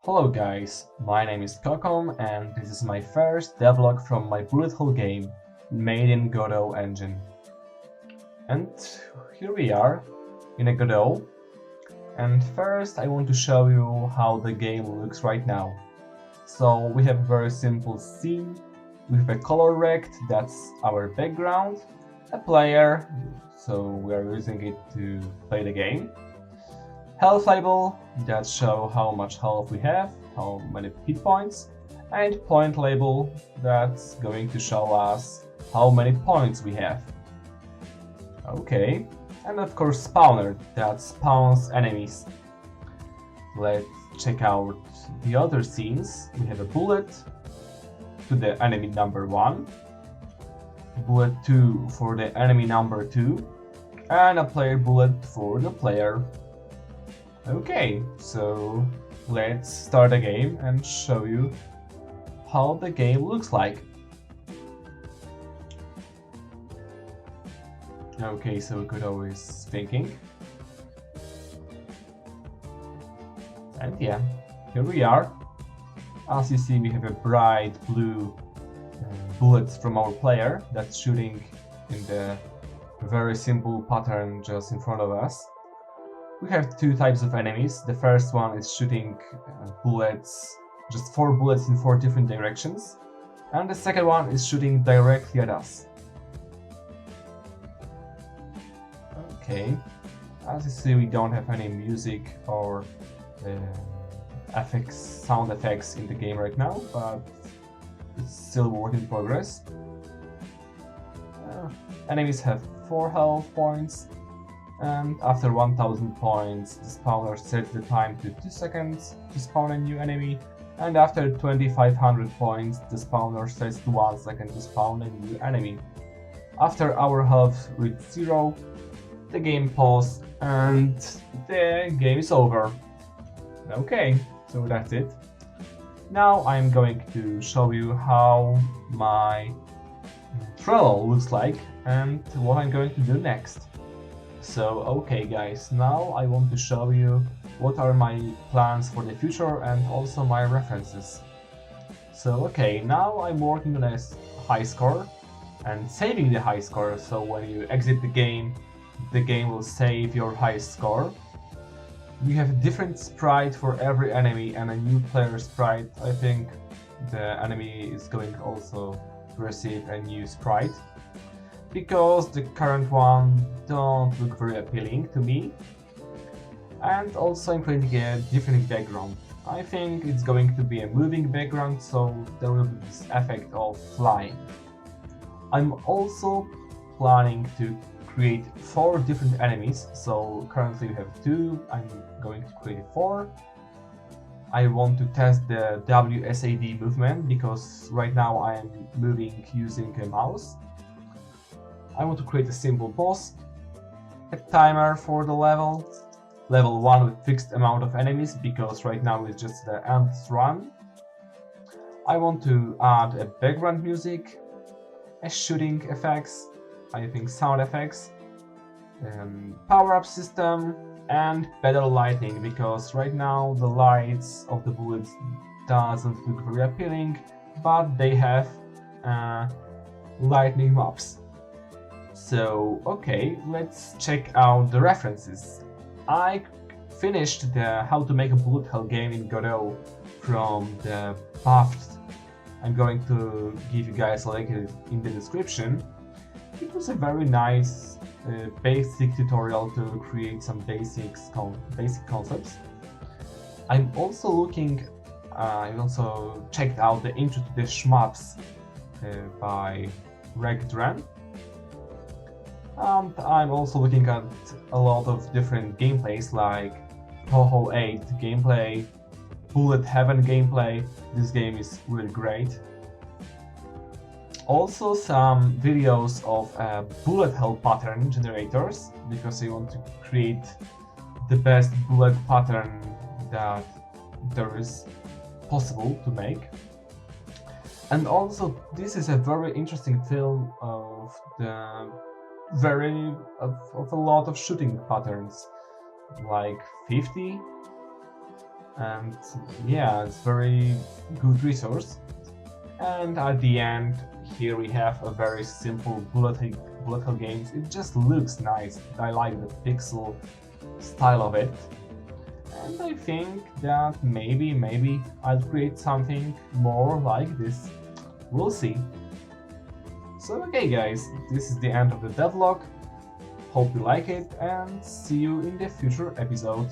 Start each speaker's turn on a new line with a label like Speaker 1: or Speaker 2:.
Speaker 1: Hello guys, my name is Kokom and this is my first devlog from my bullet hell game made in Godot engine. And here we are in a Godot, and first I want to show you how the game looks right now. So we have a very simple scene with a color rect, that's our background, a player, so we are using it to play the game. Health label that show how much health we have, how many hit points, and point label that's going to show us how many points we have. Okay, and of course spawner that spawns enemies. Let's check out the other scenes. We have a bullet to the enemy number 1, bullet 2 for the enemy number 2, and a player bullet for the player. Okay, so let's start a game and show you how the game looks like. Okay, so Godot is thinking. And yeah, here we are. As you see, we have a bright blue bullets from our player that's shooting in the very simple pattern just in front of us. We have two types of enemies. The first one is shooting bullets, just 4 bullets in 4 different directions. And the second one is shooting directly at us. Okay, as you see, we don't have any music or sound effects in the game right now, but it's still work in progress. Enemies have 4 health points. And after 1000 points, the spawner sets the time to 2 seconds to spawn a new enemy, and after 2500 points, the spawner sets to 1 second to spawn a new enemy. After our health reaches 0, the game pauses and the game is over. Okay, so that's it. Now I'm going to show you how my Trello looks like and what I'm going to do next. So okay guys, now I want to show you what are my plans for the future and also my references. So okay, now I'm working on a high score and saving the high score, so when you exit the game will save your highest score. We have a different sprite for every enemy and a new player sprite. I think the enemy is going also to receive a new sprite, because the current one don't look very appealing to me. And also I'm creating a different background. I think it's going to be a moving background, so there will be this effect of flying. I'm also planning to create 4 different enemies, so currently we have 2, I'm going to create 4. I want to test the WSAD movement, because right now I am moving using a mouse. I want to create a simple boss, a timer for the level 1 with fixed amount of enemies, because right now it's just the endless run. I want to add a background music, a shooting effects, I think sound effects, power-up system, and better lighting, because right now the lights of the bullets doesn't look very appealing, but they have lightning mobs. So okay, let's check out the references. I finished the how to make a bullet hell game in Godot from the buffed. I'm going to give you guys a link in the description. It was a very nice basic tutorial to create some basic concepts. I'm also looking, I also checked out the intro to the shmups by Regdran. And I'm also looking at a lot of different gameplays like Toho 8 gameplay, Bullet Heaven gameplay. This game is really great. Also some videos of bullet hell pattern generators, because I want to create the best bullet pattern that there is possible to make. And also this is a very interesting film of the of a lot of shooting patterns, like 50 and yeah, it's very good resource. And at the end, here we have a very simple bullet hell games. It just looks nice. I like the pixel style of it. And I think that maybe I'll create something more like this. We'll see. So okay guys, this is the end of the devlog. Hope you like it and see you in the future episode.